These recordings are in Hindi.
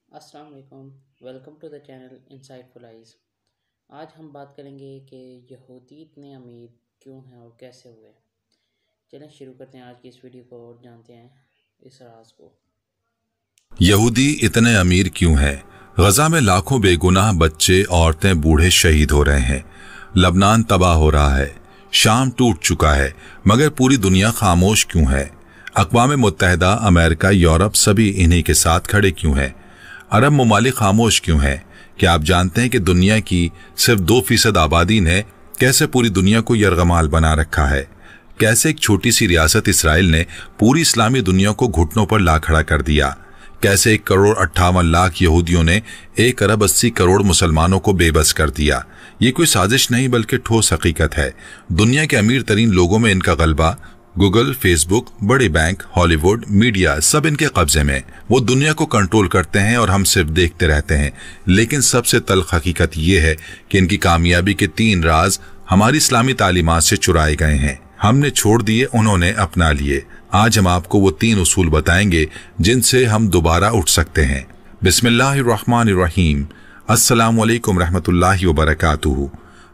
अस्सलाम वालेकुम। Welcome to the channel insightful eyes. आज हम बात करेंगे कि यहूदी इतने अमीर क्यों हैं और कैसे हुए। चलें शुरू करते हैं आज की इस वीडियो को और जानते हैं इस राज को। यहूदी इतने अमीर क्यों हैं? गजा में लाखों बेगुनाह बच्चे, औरतें, बूढ़े शहीद हो रहे हैं। लबनान तबाह हो रहा है। शाम टूट चुका है, मगर पूरी दुनिया खामोश क्यों है? अक़वाम मुत्तहिदा, अमेरिका, यूरोप सभी इन्हीं के साथ खड़े क्यों हैं? अरब ममालिक खामोश क्यों हैं? क्या आप जानते हैं कि दुनिया की सिर्फ 2% आबादी ने कैसे पूरी दुनिया को यरगमाल बना रखा है? कैसे एक छोटी सी रियासत इसराइल ने पूरी इस्लामी दुनिया को घुटनों पर ला खड़ा कर दिया? कैसे 1,58,00,000 यहूदियों ने 1,80,00,000,000 मुसलमानों को बेबस कर दिया? ये कोई साजिश नहीं बल्कि ठोस हकीकत है। दुनिया के अमीर तरीन लोगों में इनका गलबा। गूगल, फेसबुक, बड़े बैंक, हॉलीवुड, मीडिया सब इनके कब्जे में। वो दुनिया को कंट्रोल करते हैं और हम सिर्फ देखते रहते हैं। लेकिन सबसे तल्ख हकीकत ये है कि इनकी कामयाबी के 3 राज हमारी इस्लामी तालीमात से चुराए गए हैं। हमने छोड़ दिए, उन्होंने अपना लिए। आज हम आपको वो 3 उसूल बताएंगे जिनसे हम दोबारा उठ सकते हैं। बिस्मिल्लाहिर्रहमानिर्रहीम। अस्सलामु अलैकुम रहमतुल्लाहि व बरकातुहू।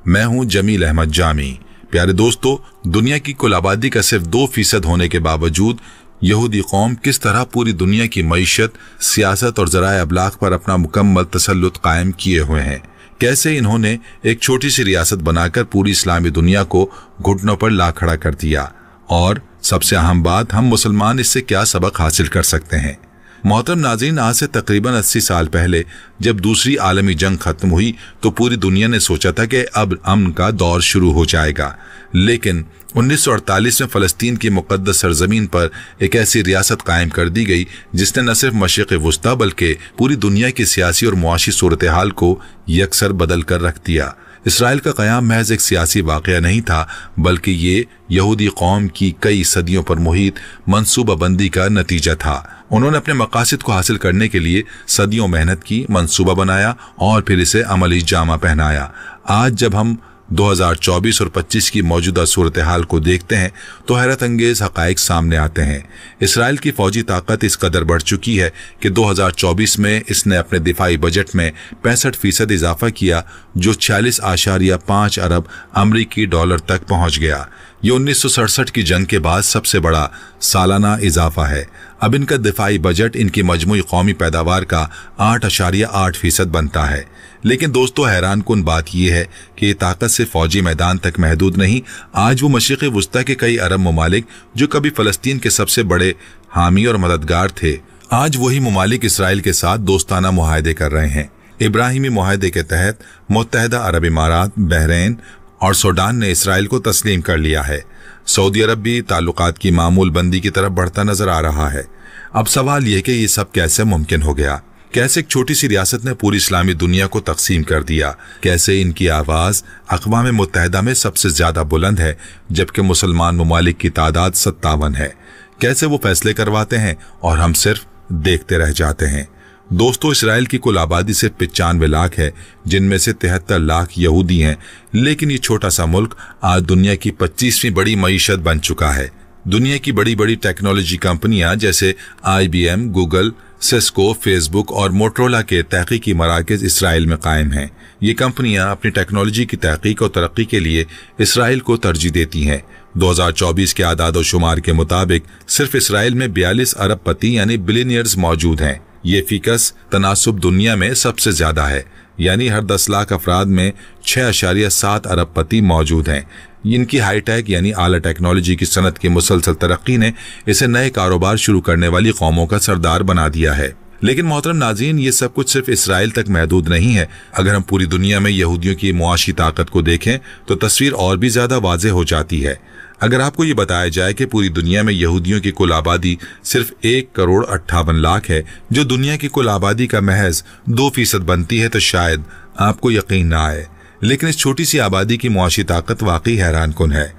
मैं हूँ जमील अहमद जामी। प्यारे दोस्तों, दुनिया की कुल आबादी का सिर्फ 2% होने के बावजूद यहूदी कौम किस तरह पूरी दुनिया की मईशत, सियासत और ज़राए अबलाग पर अपना मुकम्मल तसल्लुत कायम किए हुए हैं। कैसे इन्होंने एक छोटी सी रियासत बनाकर पूरी इस्लामी दुनिया को घुटनों पर ला खड़ा कर दिया, और सबसे अहम बात, हम मुसलमान इससे क्या सबक हासिल कर सकते हैं। मोहतरम नाज़रीन, आज से तकरीबन 80 साल पहले जब दूसरी आलमी जंग खत्म हुई तो पूरी दुनिया ने सोचा था कि अब अमन का दौर शुरू हो जाएगा। लेकिन 1948 में फ़लस्तीन की मुक़द्दस सरजमीन पर एक ऐसी रियासत कायम कर दी गई जिसने न सिर्फ मशरिक़ वुस्ता बल्कि पूरी दुनिया की सियासी और मुआशी सूरत हाल को यकसर बदल कर रख दिया। इसराइल का क़याम महज एक सियासी वाक़या नहीं था, बल्कि ये यहूदी कौम की कई सदियों पर मुहित मनसूबाबंदी का नतीजा था। उन्होंने अपने मकासद को हासिल करने के लिए सदियों मेहनत की, मनसूबा बनाया और फिर इसे अमली जामा पहनाया। आज जब हम 2024 और 25 की मौजूदा सूरत हाल को देखते हैं तो हैरत अंगेज हकायक सामने आते हैं। इसराइल की फौजी ताकत इस कदर बढ़ चुकी है कि 2024 में इसने अपने दिफाई बजट में 65% इजाफा किया, जो 46.5 अरब अमरीकी डॉलर तक पहुंच गया। ये 1967 की जंग के बाद सबसे बड़ा सालाना इजाफा है। अब इनका दिफाई बजट इनकी मजमूई कौमी पैदावार का 8.8% बनता है। लेकिन दोस्तों, हैरान कुन बात यह है कि ये ताकत से फौजी मैदान तक महदूद नहीं। आज वो मशरिक़ वुस्ता के कई अरब ममालिक जो कभी फ़लस्तीन के सबसे बड़े हामी और मददगार थे, आज वही ममालिक इसराइल के साथ दोस्ताना मुआहदे कर रहे हैं। इब्राहिमी मुआहदे के तहत मुत्तहिदा अरब इमारात, बहरीन और सूडान ने इसराइल को तस्लीम कर लिया है। सऊदी अरब भी ताल्लुकात की मामूल बंदी की तरफ बढ़ता नजर आ रहा है। अब सवाल यह कि ये सब कैसे मुमकिन हो गया? कैसे एक छोटी सी रियासत ने पूरी इस्लामी दुनिया को तकसीम कर दिया? कैसे इनकी आवाज अक़वाम मुत्तहिदा में सबसे ज्यादा बुलंद है जबकि मुसलमान ममालिक की तादाद 57 है? कैसे वो फैसले करवाते हैं और हम सिर्फ देखते रह जाते हैं? दोस्तों, इसराइल की कुल आबादी से 95 लाख है, जिनमें से 73 लाख यहूदी हैं। लेकिन ये छोटा सा मुल्क आज दुनिया की 25वीं बड़ी मईशत बन चुका है। दुनिया की बड़ी बड़ी टेक्नोलॉजी कंपनियां जैसे IBM, गूगल, सिस्को, फेसबुक और मोटरोला के तहकीकी मराकज इसराइल में कायम हैं। ये कंपनियां अपनी टेक्नोलॉजी की तहकीक और तरक्की के लिए इसराइल को तरजीह देती हैं। 2024 के आदाद और शुमार के मुताबिक सिर्फ इसराइल में 42 अरबपति यानी बिलियनियर्स मौजूद हैं। ये फिकस तनासुब दुनिया में सबसे ज्यादा है, यानी हर 10 लाख अफराद में 6.7 अरबपति मौजूद हैं। इनकी हाईटेक यानी आला टेक्नोलॉजी की सनत की मुसलसल तरक्की ने इसे नए कारोबार शुरू करने वाली कौमों का सरदार बना दिया है। लेकिन मोहतरम नाज़रीन, ये सब कुछ सिर्फ इसराइल तक महदूद नहीं है। अगर हम पूरी दुनिया में यहूदियों की मुआशी ताकत को देखें तो तस्वीर और भी ज्यादा वाज़ेह हो जाती है। अगर आपको ये बताया जाए कि पूरी दुनिया में यहूदियों की कुल आबादी सिर्फ 1,58,00,000 है, जो दुनिया की कुल आबादी का महज 2% बनती है, तो शायद आपको यकीन ना आए। लेकिन इस छोटी सी आबादी की मुआशी ताकत वाकई हैरान कुन है।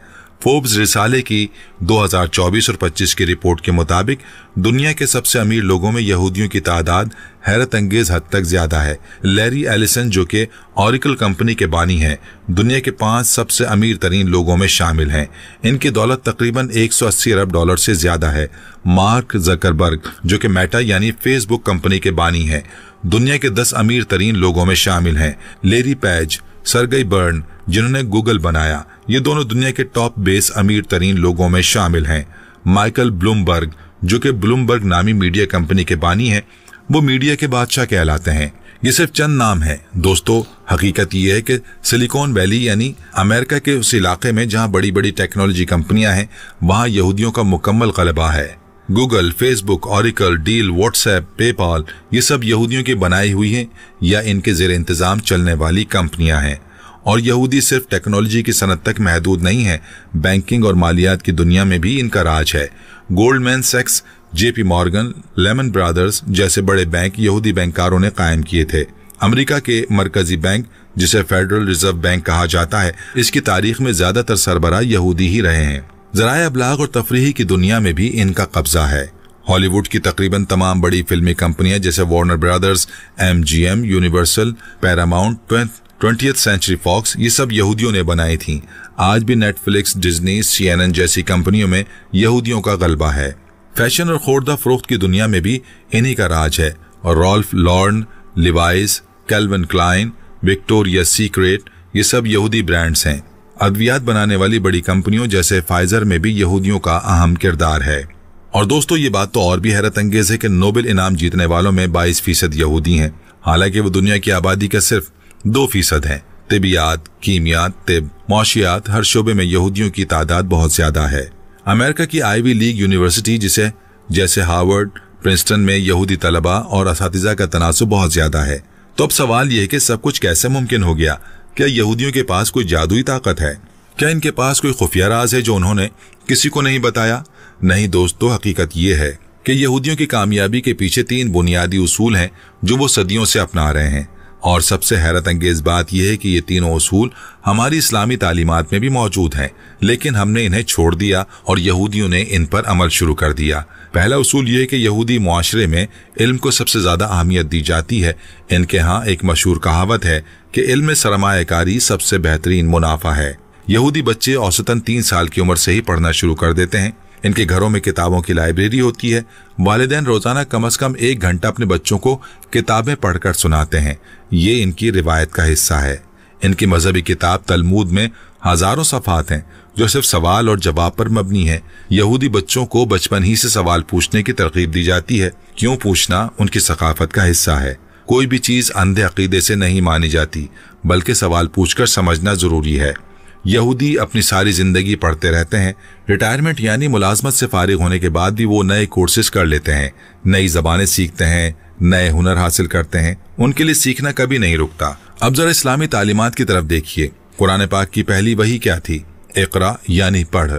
फोर्ब्स रिसाले की 2024 और 25 की रिपोर्ट के मुताबिक दुनिया के सबसे अमीर लोगों में यहूदियों की तादाद हैरत अंगेज हद तक ज्यादा है। लैरी एलिसन, जो कि ऑरिकल कंपनी के बानी हैं, दुनिया के 5 सबसे अमीर तरीन लोगों में शामिल हैं। इनकी दौलत तकरीबन 180 अरब डॉलर से ज्यादा है। मार्क जकरबर्ग, जो कि मेटा यानी फेसबुक कंपनी के बानी हैं, दुनिया के 10 अमीर तरीन लोगों में शामिल हैं। लेरी पेज, सरगेई बर्न, जिन्होंने गूगल बनाया, ये दोनों दुनिया के टॉप बेस अमीर तरीन लोगों में शामिल हैं। माइकल ब्लूमबर्ग, जो कि ब्लूमबर्ग नामी मीडिया कंपनी के बानी हैं, वो मीडिया के बादशाह कहलाते हैं। ये सिर्फ चंद नाम हैं दोस्तों। हकीकत ये है कि सिलिकॉन वैली यानी अमेरिका के उस इलाके में जहां बड़ी बड़ी टेक्नोलॉजी कंपनियां हैं, वहां यहूदियों का मुकम्मल गलबा है। Google, Facebook, Oracle, Dell, WhatsApp, PayPal, ये सब यहूदियों की बनाई हुई हैं या इनके जेर इंतजाम चलने वाली कंपनियां हैं। और यहूदी सिर्फ टेक्नोलॉजी की सनत तक महदूद नहीं है, बैंकिंग और मालियात की दुनिया में भी इनका राज है। गोल्डमैन सैक्स, जेपी मॉर्गन, लेमन ब्रदर्स जैसे बड़े बैंक यहूदी बैंकरों ने कायम किए थे। अमेरिका के मरकजी बैंक, जिसे फेडरल रिजर्व बैंक कहा जाता है, इसकी तारीख में ज्यादातर सरबराह यहूदी ही रहे हैं। ज़राए अबलाग और तफरीही की दुनिया में भी इनका कब्जा है। हॉलीवुड की तकरीबन तमाम बड़ी फिल्मी कंपनियां जैसे Warner Brothers, MGM, Universal, Paramount, 20th Century Fox, ये सब यहूदियों ने बनाई थी। आज भी नेटफ्लिक्स, डिज्नी, CNN जैसी कंपनियों में यहूदियों का गलबा है। फैशन और खोर्दा फरोख्त की दुनिया में भी इन्हीं का राज है। और Ralph Lauren, Levi's, Calvin Klein, Victoria Secret, ये सब यहूदी ब्रांड्स हैं। अद्वियात बनाने वाली बड़ी कंपनियों जैसे फाइजर में भी यहूदियों का अहम किरदार है। और दोस्तों, ये बात तो और भी हैरत अंगेज है कि नोबेल इनाम जीतने वालों में 22% यहूदी हैं, हालांकि वो दुनिया की आबादी का सिर्फ 2% हैं। तिबियात, कीमियात, तिब, मौशियात, हर शोबे में यहूदियों की तादाद बहुत ज्यादा है। अमेरिका की आईवी लीग यूनिवर्सिटी जैसे हार्वर्ड, प्रिंसटन में यहूदी तलबा और असातिज़ा का तनासुब बहुत ज्यादा है। तो अब सवाल यह है कि सब कुछ कैसे मुमकिन हो गया? क्या यहूदियों के पास कोई जादुई ताकत है? क्या इनके पास कोई खुफिया राज है जो उन्होंने किसी को नहीं बताया? नहीं दोस्तों, हकीकत ये है कि यहूदियों की कामयाबी के पीछे 3 बुनियादी उसूल हैं जो वो सदियों से अपना रहे हैं। और सबसे हैरत अंगेज बात यह है कि ये तीनों उसूल हमारी इस्लामी तालीमात में भी मौजूद हैं, लेकिन हमने इन्हें छोड़ दिया और यहूदियों ने इन पर अमल शुरू कर दिया। पहला उसूल ये है कि यहूदी मुआशरे में इल्म को सबसे ज्यादा अहमियत दी जाती है। इनके यहाँ एक मशहूर कहावत है कि इल्म में सरमायाकारी सबसे बेहतरीन मुनाफा है। यहूदी बच्चे औसतन 3 साल की उम्र से ही पढ़ना शुरू कर देते हैं। इनके घरों में किताबों की लाइब्रेरी होती है। वालिदैन रोजाना कम से कम 1 घंटा अपने बच्चों को किताबें पढ़कर सुनाते हैं। ये इनकी रिवायत का हिस्सा है। इनकी मजहबी किताब तलमूद में हजारों सफ़ात हैं जो सिर्फ सवाल और जवाब पर मबनी है। यहूदी बच्चों को बचपन ही से सवाल पूछने की तरकीब दी जाती है। क्यों पूछना उनकी सकाफत का हिस्सा है। कोई भी चीज अंधे अकीदे से नहीं मानी जाती, बल्कि सवाल पूछकर समझना जरूरी है। यहूदी अपनी सारी जिंदगी पढ़ते रहते हैं। रिटायरमेंट यानी मुलाजमत से फारिग होने के बाद भी वो नए कोर्सेज कर लेते हैं, नई जबानें सीखते हैं, नए हुनर हासिल करते हैं। उनके लिए सीखना कभी नहीं रुकता। अब जरा इस्लामी तालीमात की तरफ देखिए। कुरान पाक की पहली वही क्या थी? इकरा यानी पढ़।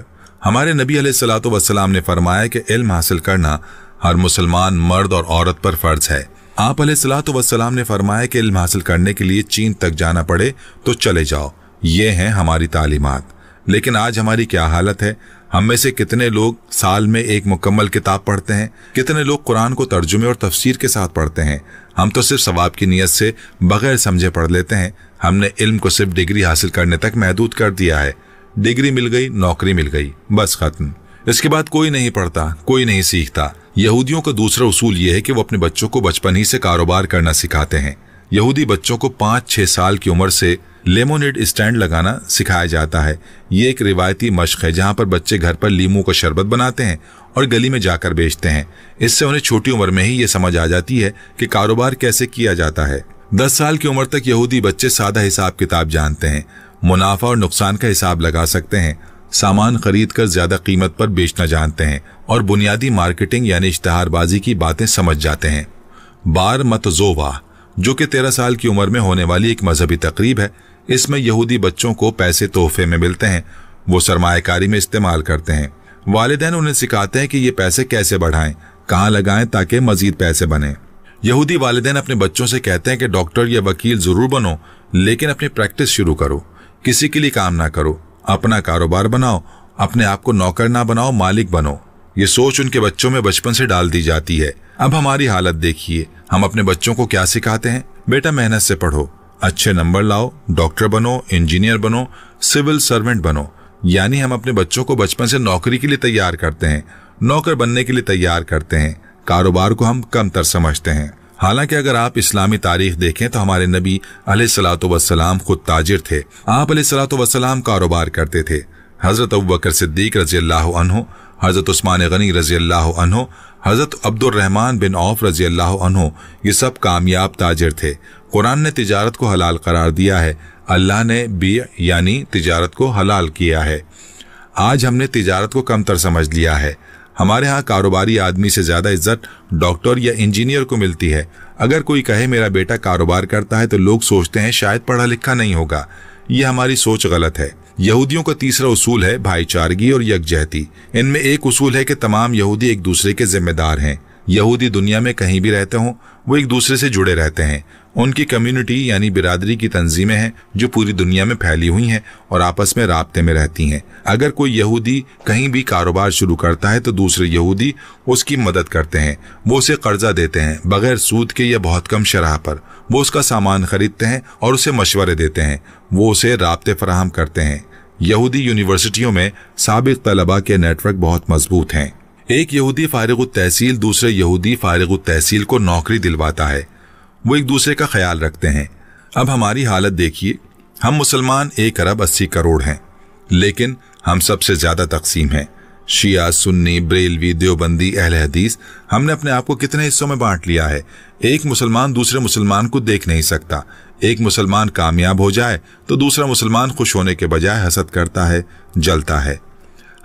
हमारे नबी अलैहिस्सलातु वस्सलाम ने फरमाया कि इल्म हासिल करना हर मुसलमान मर्द और औरत पर फर्ज है। आप अलैहिस्सलातु वस्सलाम ने फरमाया कि इल्म हासिल करने के लिए चीन तक जाना पड़े तो चले जाओ। ये हैं हमारी तालीमात। लेकिन आज हमारी क्या हालत है? हम में से कितने लोग साल में एक मुकम्मल किताब पढ़ते हैं? कितने लोग कुरान को तर्जुमे और तफसीर के साथ पढ़ते हैं? हम तो सिर्फ सवाब की नीयत से बगैर समझे पढ़ लेते हैं। हमने इल्म को सिर्फ डिग्री हासिल करने तक महदूद कर दिया है। डिग्री मिल गई, नौकरी मिल गई, बस खत्म। इसके बाद कोई नहीं पढ़ता, कोई नहीं सीखता। यहूदियों का दूसरा उसूल यह है कि वो अपने बच्चों को बचपन ही से कारोबार करना सिखाते हैं। यहूदी बच्चों को 5-6 साल की उम्र से लेमोनेड स्टैंड लगाना सिखाया जाता है। ये एक रिवायती मशक है जहाँ पर बच्चे घर पर लीमू का शरबत बनाते हैं और गली में जाकर बेचते हैं। इससे उन्हें छोटी उम्र में ही ये समझ आ जाती है कि कारोबार कैसे किया जाता है। 10 साल की उम्र तक यहूदी बच्चे सादा हिसाब किताब जानते हैं, मुनाफा और नुकसान का हिसाब लगा सकते हैं, सामान खरीद कर ज्यादा कीमत पर बेचना जानते हैं और बुनियादी मार्केटिंग यानी इश्तहारबाजी की बातें समझ जाते हैं। बार मतजोवा, जो कि 13 साल की उम्र में होने वाली एक मजहबी तकरीब है, इसमें यहूदी बच्चों को पैसे तोहफे में मिलते हैं। वो सरमायाकारी में इस्तेमाल करते हैं। वालिदैन उन्हें सिखाते हैं कि ये पैसे कैसे बढ़ाएं, कहाँ लगाएं ताकि मजीद पैसे बने। यहूदी वालिदैन अपने बच्चों से कहते हैं कि डॉक्टर या वकील जरूर बनो, लेकिन अपनी प्रैक्टिस शुरू करो। किसी के लिए काम ना करो, अपना कारोबार बनाओ अपने आप को नौकर ना बनाओ, मालिक बनो। ये सोच उनके बच्चों में बचपन से डाल दी जाती है। अब हमारी हालत देखिए, हम अपने बच्चों को क्या सिखाते हैं? बेटा मेहनत से पढ़ो, अच्छे नंबर लाओ, डॉक्टर बनो, इंजीनियर बनो, सिविल सर्वेंट बनो। यानी हम अपने बच्चों को बचपन से नौकरी के लिए तैयार करते हैं, नौकर बनने के लिए तैयार करते हैं। कारोबार को हम कमतर समझते हैं। हालांकि अगर आप इस्लामी तारीख देखें तो हमारे नबी अलैहिस्सलातु वस्सलाम खुद ताजिर थे। आप अलैहिस्सलातु वस्सलाम कारोबार करते थे। हजरत अबू बकर सिद्दीक रज़ियल्लाहु अन्हु, हजरत उस्मान गनी रज़ियल्लाहु अन्हु, हजरत अब्दुर्रहमान बिन औफ रज़ियल्लाहु अन्हु, ये सब कामयाब ताजिर थे। कुरान ने तिजारत को हलाल करार दिया है। अल्लाह ने बी यानी तिजारत को हलाल किया है। आज हमने तिजारत को कमतर समझ लिया है। हमारे यहाँ कारोबारी आदमी से ज्यादा इज्जत डॉक्टर या इंजीनियर को मिलती है। अगर कोई कहे मेरा बेटा कारोबार करता है तो लोग सोचते हैं शायद पढ़ा लिखा नहीं होगा। ये हमारी सोच गलत है। यहूदियों का तीसरा उसूल है भाईचारगी और यकजहती। इनमें एक उसूल है कि तमाम यहूदी एक दूसरे के जिम्मेदार हैं। यहूदी दुनिया में कहीं भी रहते हों, वो एक दूसरे से जुड़े रहते हैं। उनकी कम्युनिटी यानी बिरादरी की तंजीमें हैं जो पूरी दुनिया में फैली हुई हैं और आपस में राब्ते में रहती हैं। अगर कोई यहूदी कहीं भी कारोबार शुरू करता है तो दूसरे यहूदी उसकी मदद करते हैं। वो उसे कर्जा देते हैं बगैर सूद के या बहुत कम शरह पर। वो उसका सामान खरीदते हैं और उसे मशवरे देते हैं। वो उसे राब्ते फराहम करते हैं। यहूदी यूनिवर्सिटियों में साबिक तलबा के नेटवर्क बहुत मजबूत हैं। एक यहूदी फारिगुत तहसील दूसरे यहूदी फारिगुत तहसील को नौकरी दिलवाता है। वो एक दूसरे का ख्याल रखते हैं। अब हमारी हालत देखिए, हम मुसलमान 1 अरब 80 करोड़ हैं, लेकिन हम सबसे ज्यादा तकसीम हैं। शिया, सुन्नी, बरेलवी, देवबंदी, अहले हदीस, हमने अपने आप को कितने हिस्सों में बांट लिया है। एक मुसलमान दूसरे मुसलमान को देख नहीं सकता। एक मुसलमान कामयाब हो जाए तो दूसरा मुसलमान खुश होने के बजाय हसद करता है, जलता है।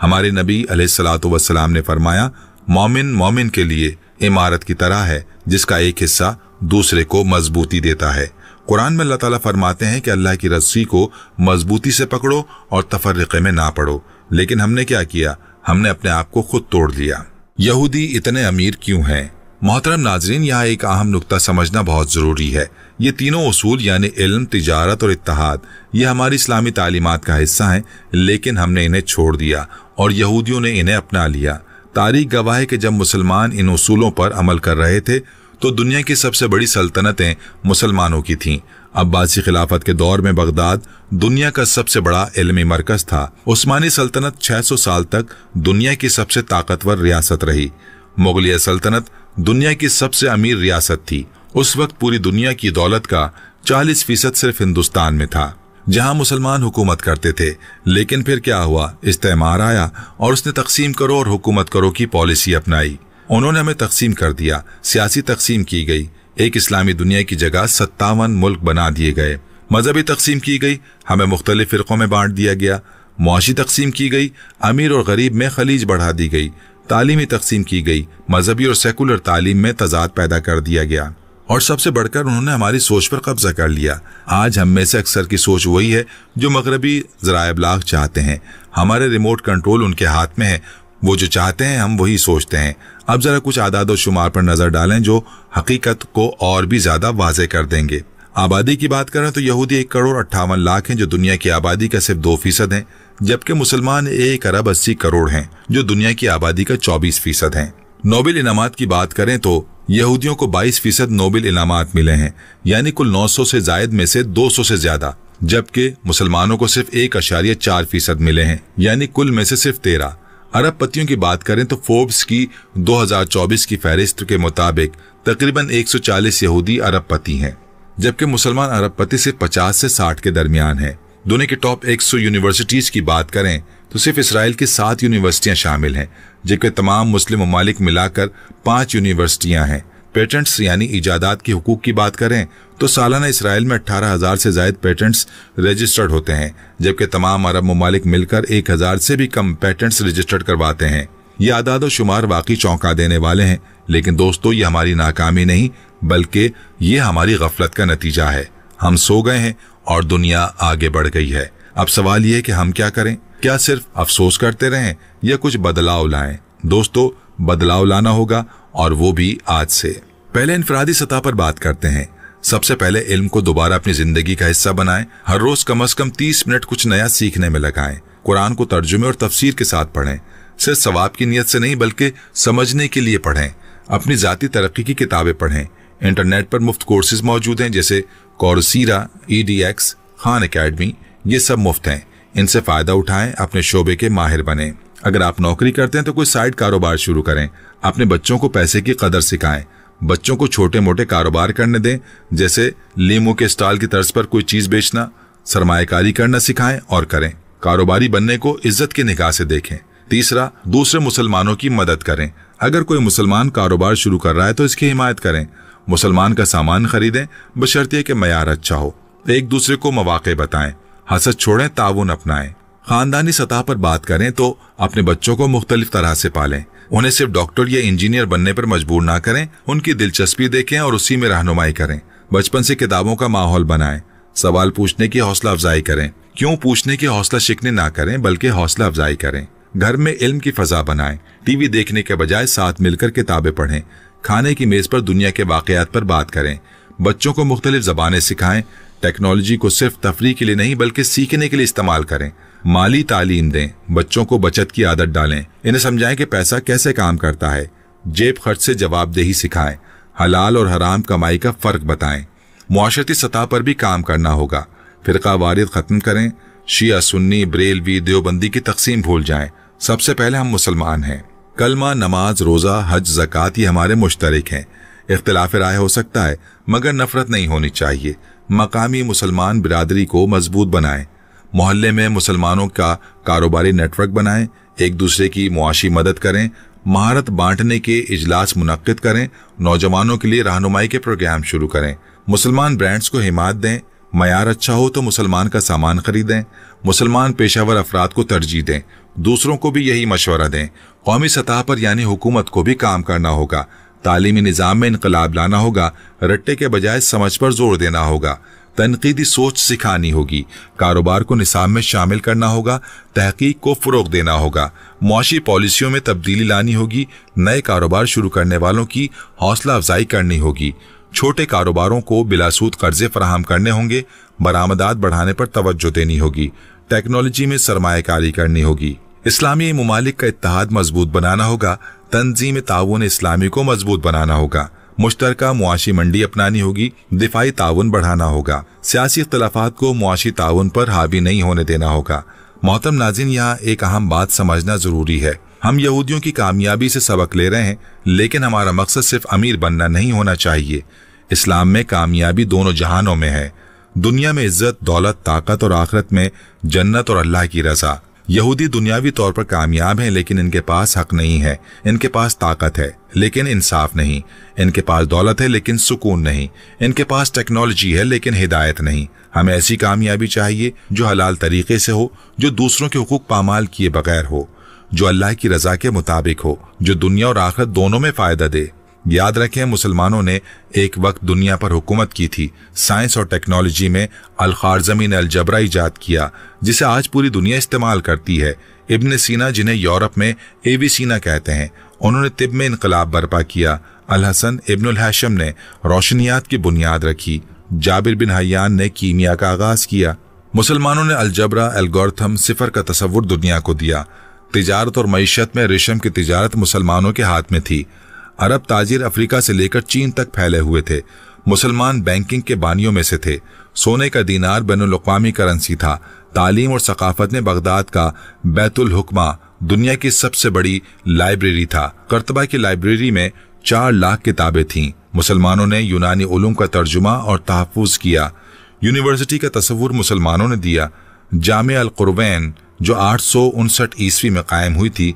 हमारे नबी अलैहिस्सलातु वस्सलाम ने फरमाया, मोमिन मोमिन के लिए इमारत की तरह है जिसका एक हिस्सा दूसरे को मजबूती देता है। कुरान में अल्लाह ताला फरमाते हैं कि अल्लाह की रस्सी को मजबूती से पकड़ो और तफर्रिक़े में ना पड़ो। लेकिन हमने क्या किया? हमने अपने आप को खुद तोड़ लिया। यहूदी इतने अमीर क्यों हैं? मोहतरम नाजरीन, यहाँ एक अहम नुक्ता समझना बहुत जरूरी है। ये तीनों उसूल यानी इल्म, तिजारत और इत्तेहाद, ये हमारी इस्लामी तालीमात का हिस्सा हैं, लेकिन हमने इन्हें छोड़ दिया और यहूदियों ने इन्हें अपना लिया। तारीख गवाह है कि जब मुसलमान इन उसूलों पर अमल कर रहे थे तो दुनिया की सबसे बड़ी सल्तनतें मुसलमानों की थीं। अब्बासी खिलाफत के दौर में बगदाद दुनिया का सबसे बड़ा इल्मी मरकज था। उस्मानी सल्तनत 600 साल तक दुनिया की सबसे ताकतवर रियासत रही। मुगलिया सल्तनत दुनिया की सबसे अमीर रियासत थी। उस वक्त पूरी दुनिया की दौलत का 40% सिर्फ हिंदुस्तान में था, जहां मुसलमान हुकूमत करते थे। लेकिन फिर क्या हुआ? इस्तेमार आया और उसने तकसीम करो और हुकूमत करो की पॉलिसी अपनाई। उन्होंने हमें तकसीम कर दिया, सियासी तकसीम की गई। एक इस्लामी दुनिया की जगह 57 मुल्क बना दिए गए। मजहबी तकसीम की गई, हमें मुख्तलिफ फिरकों में बांट दिया गया। मुआशी तकसीम की गई, अमीर और गरीब में खलीज बढ़ा दी गई। तालीमी तकसीम की गई, मजहबी और सेकुलर तालीम में तजाद पैदा कर दिया गया। और सबसे बढ़कर उन्होंने हमारी सोच पर कब्जा कर लिया। आज हम में से अक्सर की सोच वही है जो मगरबी ज़राए इब्लाग चाहते हैं। हमारे रिमोट कंट्रोल उनके हाथ में है। वो जो चाहते हैं हम वही सोचते हैं। अब जरा कुछ आदाद और शुमार पर नजर डालें जो हकीकत को और भी ज्यादा वाज़े कर देंगे। आबादी की बात करें तो यहूदी 1 करोड़ 58 लाख हैं जो दुनिया की आबादी का सिर्फ 2% हैं, जबकि मुसलमान 1 अरब 80 करोड़ हैं जो दुनिया की आबादी का 24% हैं। नोबेल इनामात की बात करें तो यहूदियों को 22% नोबेल इनामात मिले हैं, यानी कुल 900 से जायद में से 200 से ज्यादा, जबकि मुसलमानों को सिर्फ 1.4% मिले हैं, यानी कुल में से सिर्फ 13। अरब पतियों की बात करें तो फोर्ब्स की 2024 की फहरिस्त के मुताबिक तकरीबन 140 यहूदी अरब पति हैं, जबकि मुसलमान अरब पति सिर्फ 50 से 60 के दरमियान है। दुनिया की टॉप 100 यूनिवर्सिटीज की बात करें तो सिर्फ इसराइल की 7 यूनिवर्सिटियां शामिल हैं, जबकि तमाम मुस्लिम ममालिक मिलाकर 5 यूनिवर्सिटियां हैं। पेटेंट्स यानी इजादात की हुकूक की बात करें तो सालाना इसराइल में 18,000 से ज्यादा पेटेंट्स रजिस्टर्ड होते हैं, जबकि तमाम अरब ममालिक मिलकर 1,000 से भी कम पेटेंट्स रजिस्टर्ड करवाते हैं। ये आदाद और शुमार वाकई चौंका देने वाले हैं, लेकिन दोस्तों ये हमारी नाकामी नहीं बल्कि ये हमारी गफलत का नतीजा है। हम सो गए हैं और दुनिया आगे बढ़ गई है। अब सवाल ये है कि हम क्या करें? क्या सिर्फ अफसोस करते रहें या कुछ बदलाव लाएं? दोस्तों, बदलाव लाना होगा और वो भी आज से। पहले इनफरादी सतह पर बात करते हैं। सबसे पहले इल्म को दोबारा अपनी जिंदगी का हिस्सा बनाएं। हर रोज कम से कम 30 मिनट कुछ नया सीखने में लगाएं। कुरान को तर्जुमे और तफसीर के साथ पढ़ें। सिर्फ सवाब की नीयत से नहीं बल्कि समझने के लिए पढ़ें। अपनी जाती तरक्की की किताबें पढ़ें। इंटरनेट पर मुफ्त कोर्सेज मौजूद हैं जैसे कोर्सेरा, EDX, खान एकेडमी, ये सब मुफ्त हैं। इनसे फायदा उठाएं, अपने शोबे के माहिर बनें। अगर आप नौकरी करते हैं तो कोई साइड कारोबार शुरू करें। अपने बच्चों को पैसे की कदर सिखाएं। बच्चों को छोटे मोटे कारोबार करने दें, जैसे लीमू के स्टॉल की तर्ज पर कोई चीज बेचना। सरमायाकारी करना सिखाएं और करें। कारोबारी बनने को इज्जत की निगाह से देखें। तीसरा, दूसरे मुसलमानों की मदद करें। अगर कोई मुसलमान कारोबार शुरू कर रहा है तो इसकी हिमायत करें। मुसलमान का सामान खरीदें, बशर्ते कि मयार अच्छा हो। एक दूसरे को मौके बताएं। हसद छोड़ें, ताउन अपनाएं। खानदानी सतह पर बात करें तो अपने बच्चों को मुख्तलिफ तरह से पालें। उन्हें सिर्फ डॉक्टर या इंजीनियर बनने पर मजबूर ना करें, उनकी दिलचस्पी देखें और उसी में रहनुमाई करें। बचपन से किताबों का माहौल बनाएं। सवाल पूछने की हौसला अफजाई करें। क्यों पूछने की हौसला शिकने ना करें बल्कि हौसला अफजाई करें। घर में इल्म की फजा बनाएं। टीवी देखने के बजाय साथ मिलकर किताबें पढ़ें। खाने की मेज पर दुनिया के वाकयात पर बात करें। बच्चों को मुख्तलिफ जबानें सिखाएं। टेक्नोलॉजी को सिर्फ तफरीह के लिए नहीं बल्कि सीखने के लिए इस्तेमाल करें। माली तालीम दें। बच्चों को बचत की आदत डालें। इन्हें समझाएं कि पैसा कैसे काम करता है। जेब खर्च से जवाबदेही सिखाएं। हलाल और हराम कमाई का फर्क बताएं। मुआशरती सतह पर भी काम करना होगा। फिरका वारिद खत्म करें। शिया, सुन्नी, बरेलवी, देवबंदी की तकसीम भूल जाएं। सबसे पहले हम मुसलमान हैं। कलमा, नमाज, रोजा, हज, ज़कात ये हमारे मुश्तरक हैं। इख्तिलाफ राय हो सकता है मगर नफरत नहीं होनी चाहिए। मकामी मुसलमान बिरादरी को मजबूत बनाएं। मोहल्ले में मुसलमानों का कारोबारी नेटवर्क बनाएं। एक दूसरे की मुआशी मदद करें। महारत बांटने के इजलास मुनक्किद करें। नौजवानों के लिए रहनुमाई के प्रोग्राम शुरू करें। मुसलमान ब्रांड्स को हिमायत दें। मयार अच्छा हो तो मुसलमान का सामान खरीदें। मुसलमान पेशावर अफराद को तरजीह दें। दूसरों को भी यही मशवरा दें। कौमी सतह पर यानी हुकूमत को भी काम करना होगा। तालीमी निज़ाम में इनकलाब लाना होगा। रट्टे के बजाय समझ पर जोर देना होगा। तनकीदी सोच सिखानी होगी। कारोबार को निसाब में शामिल करना होगा। तहकीक को फरोग देना होगा। मुआशी पॉलिसियों में तब्दीली लानी होगी। नए कारोबार शुरू करने वालों की हौसला अफजाई करनी होगी। छोटे कारोबारों को बिलासूद कर्जे फराहम करने होंगे। बरामदात बढ़ाने पर तवज्जो देनी होगी। टेक्नोलॉजी में सरमायाकारी करनी होगी। इस्लामी ममालिक का इत्तेहाद मजबूत बनाना होगा। तंजीम ताउन इस्लामी को मजबूत बनाना होगा। मुश्तरका मुआशी मंडी अपनानी होगी। दिफाई ताउन बढ़ाना होगा। सियासी इख्तिलाफात को मुआशी ताउन पर हावी नहीं होने देना होगा। मोहतरम नाज़रीन, यहाँ एक अहम बात समझना जरूरी है। हम यहूदियों की कामयाबी से सबक ले रहे हैं, लेकिन हमारा मकसद सिर्फ अमीर बनना नहीं होना चाहिए। इस्लाम में कामयाबी दोनों जहानों में है। दुनिया में इज्जत, दौलत, ताकत और आखिरत में जन्नत और अल्लाह की रजा। यहूदी दुनियावी तौर पर कामयाब हैं, लेकिन इनके पास हक नहीं है। इनके पास ताकत है लेकिन इंसाफ नहीं। इनके पास दौलत है लेकिन सुकून नहीं। इनके पास टेक्नोलॉजी है लेकिन हिदायत नहीं। हमें ऐसी कामयाबी चाहिए जो हलाल तरीके से हो, जो दूसरों के हुकूक पामाल किए बगैर हो, जो अल्लाह की रजा के मुताबिक हो, जो दुनिया और आखिरत दोनों में फायदा दे। याद रखें, मुसलमानों ने एक वक्त दुनिया पर हुकूमत की थी। साइंस और टेक्नोलॉजी में अल-ख़ारज़मी ने अलजबरा इजाद किया, जिसे आज पूरी दुनिया इस्तेमाल करती है। इब्न सीना, जिन्हें यूरोप में एविसीना कहते हैं, उन्होंने तिब में इनकलाब बर्पा किया। अल हसन इब्नुल हाशिम ने रोशनियात की बुनियाद रखी। जाबिर बिन हयान ने कीमिया का आगाज किया। मुसलमानों ने अलजबरा, एल्गोरिथम, सिफर का तसव्वुर दुनिया को दिया। तिजारत और मईशत में रेशम की तिजारत मुसलमानों के हाथ में थी। अरब ताजिर अफ्रीका से लेकर चीन तक फैले हुए थे। मुसलमान बैंकिंग के बानियों में से थे। सोने का दीनार बैनुल अक़वामी करेंसी था। तालीम और सकाफत में बगदाद का बैतुल हुक्मा दुनिया की सबसे बड़ी लाइब्रेरी था। कर्तबा की लाइब्रेरी में 4 लाख किताबें थीं। मुसलमानों ने यूनानी उलूम का तर्जुमा और तहफ़्फ़ुज़ किया। यूनिवर्सिटी का तसव्वुर मुसलमानों ने दिया। जामे अल क़ुरवैन जो 859 ईस्वी में कायम हुई थी।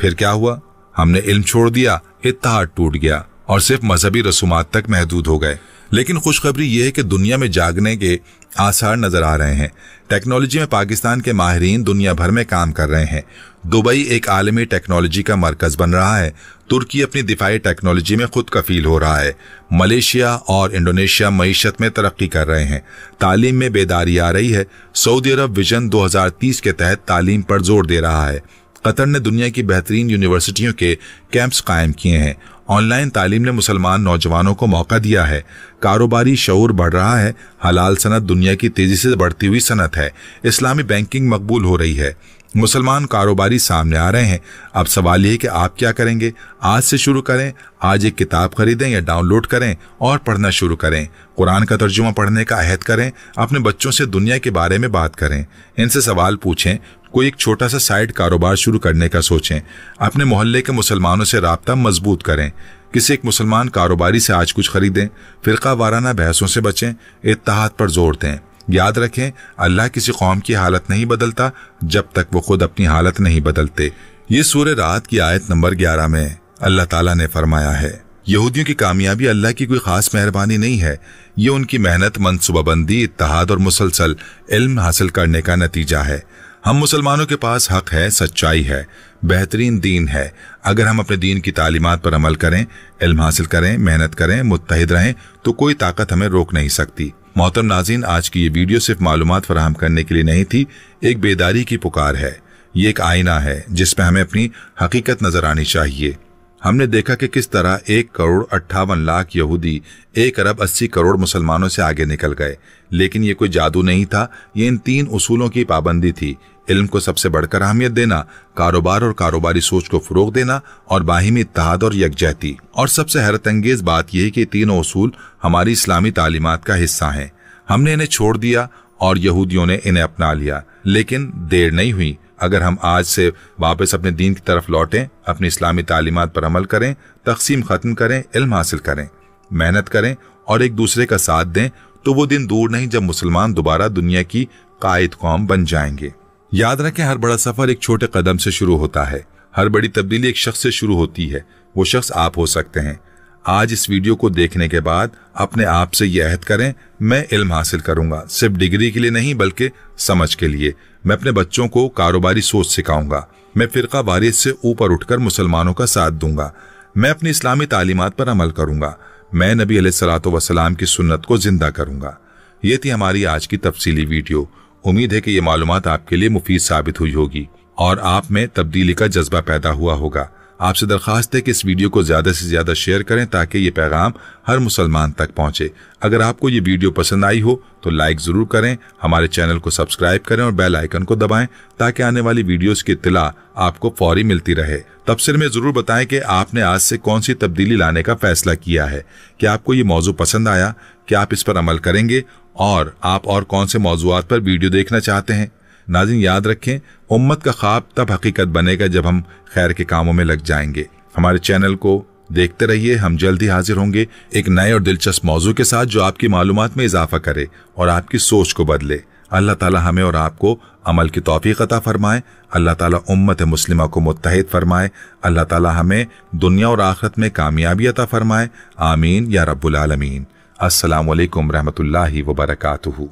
फिर क्या हुआ? हमने इल्म छोड़ दिया, इत्तेहाद टूट गया और सिर्फ मजहबी रसूमात तक महदूद हो गए। लेकिन खुशखबरी यह है कि दुनिया में जागने के आसार नजर आ रहे हैं। टेक्नोलॉजी में पाकिस्तान के माहिरीन दुनिया भर में काम कर रहे हैं। दुबई एक आलमी टेक्नोलॉजी का मरकज बन रहा है। तुर्की अपनी दिफाई टेक्नोलॉजी में खुद कफील हो रहा है। मलेशिया और इंडोनेशिया मईशत में तरक्की कर रहे हैं। तालीम में बेदारी आ रही है। सऊदी अरब विजन 2030 के तहत तालीम पर जोर दे रहा है। कतर ने दुनिया की बेहतरीन यूनिवर्सिटियों के कैंप्स कायम किए हैं। ऑनलाइन तालीम ने मुसलमान नौजवानों को मौका दिया है। कारोबारी शऊर बढ़ रहा है। हलाल सनत दुनिया की तेजी से बढ़ती हुई सनत है। इस्लामी बैंकिंग मकबूल हो रही है। मुसलमान कारोबारी सामने आ रहे हैं। अब सवाल ये है कि आप क्या करेंगे। आज से शुरू करें, आज एक किताब खरीदें या डाउनलोड करें और पढ़ना शुरू करें। कुरान का तर्जुमा पढ़ने का अहद करें। अपने बच्चों से दुनिया के बारे में बात करें, इनसे सवाल पूछें। कोई एक छोटा सा साइड कारोबार शुरू करने का सोचें। अपने मोहल्ले के मुसलमानों से राब्ता मजबूत करें। किसी एक मुसलमान कारोबारी से आज कुछ खरीदें। फिरका वाराना बहसों से बचें। इत्तेहाद पर जोर दें। याद रखें, अल्लाह किसी कौम की हालत नहीं बदलता जब तक वो खुद अपनी हालत नहीं बदलते। ये सूरह रात की आयत नंबर 11 में अल्लाह ताला ने फरमाया है, यहूदियों की कामयाबी अल्लाह की कोई खास मेहरबानी नहीं है, ये उनकी मेहनत, मनसूबाबंदी, इत्तेहाद और मुसलसल इल्म हासिल करने का नतीजा है। हम मुसलमानों के पास हक है, सच्चाई है, बेहतरीन दीन है। अगर हम अपने दीन की तालीमात पर अमल करें, इल्म हासिल करें, मेहनत करें, मुत्तहिद रहें, तो कोई ताकत हमें रोक नहीं सकती। मोहतरम नाज़रीन, आज की ये वीडियो सिर्फ मालूमात फराहम करने के लिए नहीं थी, एक बेदारी की पुकार है। ये एक आईना है जिसमें हमें अपनी हकीकत नजर आनी चाहिए। हमने देखा कि किस तरह 1,58,00,000 यहूदी 1,80,00,000 मुसलमानों से आगे निकल गए। लेकिन ये कोई जादू नहीं था, ये इन 3 उसूलों की पाबंदी थी। इल्म को सबसे बढ़कर अहमियत देना, कारोबार और कारोबारी सोच को फरोग देना और बाहिमी इत्तेहाद और यकजहती। और सबसे हैरत अंगेज बात यह है कि तीनों उसूल हमारी इस्लामी तालीमात का हिस्सा हैं। हमने इन्हें छोड़ दिया और यहूदियों ने इन्हें अपना लिया, लेकिन देर नहीं हुई। अगर हम आज से वापस अपने दीन की तरफ लौटें, अपनी इस्लामी तालीमात पर अमल करें, तकसीम खत्म करें, इल्म हासिल करें, मेहनत करें और एक दूसरे का साथ दें, तो वो दिन दूर नहीं जब मुसलमान दोबारा दुनिया की कायद कौम बन जाएंगे। याद रखें, हर बड़ा सफर एक छोटे कदम से शुरू होता है। हर बड़ी तब्दीली एक शख्स से शुरू होती है। वो शख्स आप हो सकते हैं। आज इस वीडियो को देखने के बाद अपने आप से यह अहद करें, मैं इल्म हासिल करूंगा, सिर्फ डिग्री के लिए नहीं बल्कि समझ के लिए। मैं अपने बच्चों को कारोबारी सोच सिखाऊंगा। मैं फिरका वारियत से ऊपर उठकर मुसलमानों का साथ दूंगा। मैं अपनी इस्लामी तालीमात पर अमल करूंगा। मैं नबी अलैहिस्सलातु वस्सलाम की सुन्नत को जिंदा करूंगा। ये थी हमारी आज की तफसीली वीडियो। उम्मीद है कि ये मालूमात आपके लिए मुफीद साबित हुई होगी और आप में तब्दीली का जज्बा पैदा हुआ होगा। आपसे दरख्वास्त है कि इस वीडियो को ज्यादा से ज्यादा शेयर करें ताकि ये पैगाम हर मुसलमान तक पहुंचे। अगर आपको ये वीडियो पसंद आई हो तो लाइक जरूर करें, हमारे चैनल को सब्सक्राइब करें और बेल आइकन को दबाएं ताकि आने वाली वीडियोस की इत्तला आपको फौरी मिलती रहे। तफसीर में जरूर बताएं कि आपने आज से कौन सी तब्दीली लाने का फैसला किया है। क्या आपको ये मौजू पसंद आया? क्या आप इस पर अमल करेंगे? और आप और कौन से मौजूआत पर वीडियो देखना चाहते हैं? नाज़रीन, याद रखें, उम्मत का ख्वाब तब हकीकत बनेगा जब हम खैर के कामों में लग जाएंगे। हमारे चैनल को देखते रहिए। हम जल्द ही हाजिर होंगे एक नए और दिलचस्प मौजू के साथ जो आपकी मालूमात में इजाफा करे और आपकी सोच को बदले। अल्लाह ताला हमें और आपको अमल की तौफीक अता फरमाए। अल्लाह ताला उम्मत मुस्लिमा को मुत्तहिद फरमाए। अल्लाह ताला हमें दुनिया और आखिरत में कामयाबी अता फरमाए। आमीन या रब्बुल आलमीन। अस्सलामु अलैकुम रहमतुल्लाहि व बरकातुहू।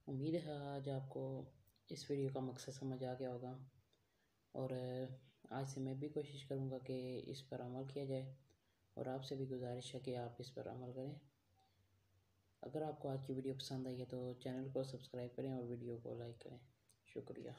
उम्मीद है आज आपको इस वीडियो का मकसद समझ आ गया होगा और आज से मैं भी कोशिश करूँगा कि इस पर अमल किया जाए और आपसे भी गुजारिश है कि आप इस पर अमल करें। अगर आपको आज की वीडियो पसंद आई है तो चैनल को सब्सक्राइब करें और वीडियो को लाइक करें। शुक्रिया।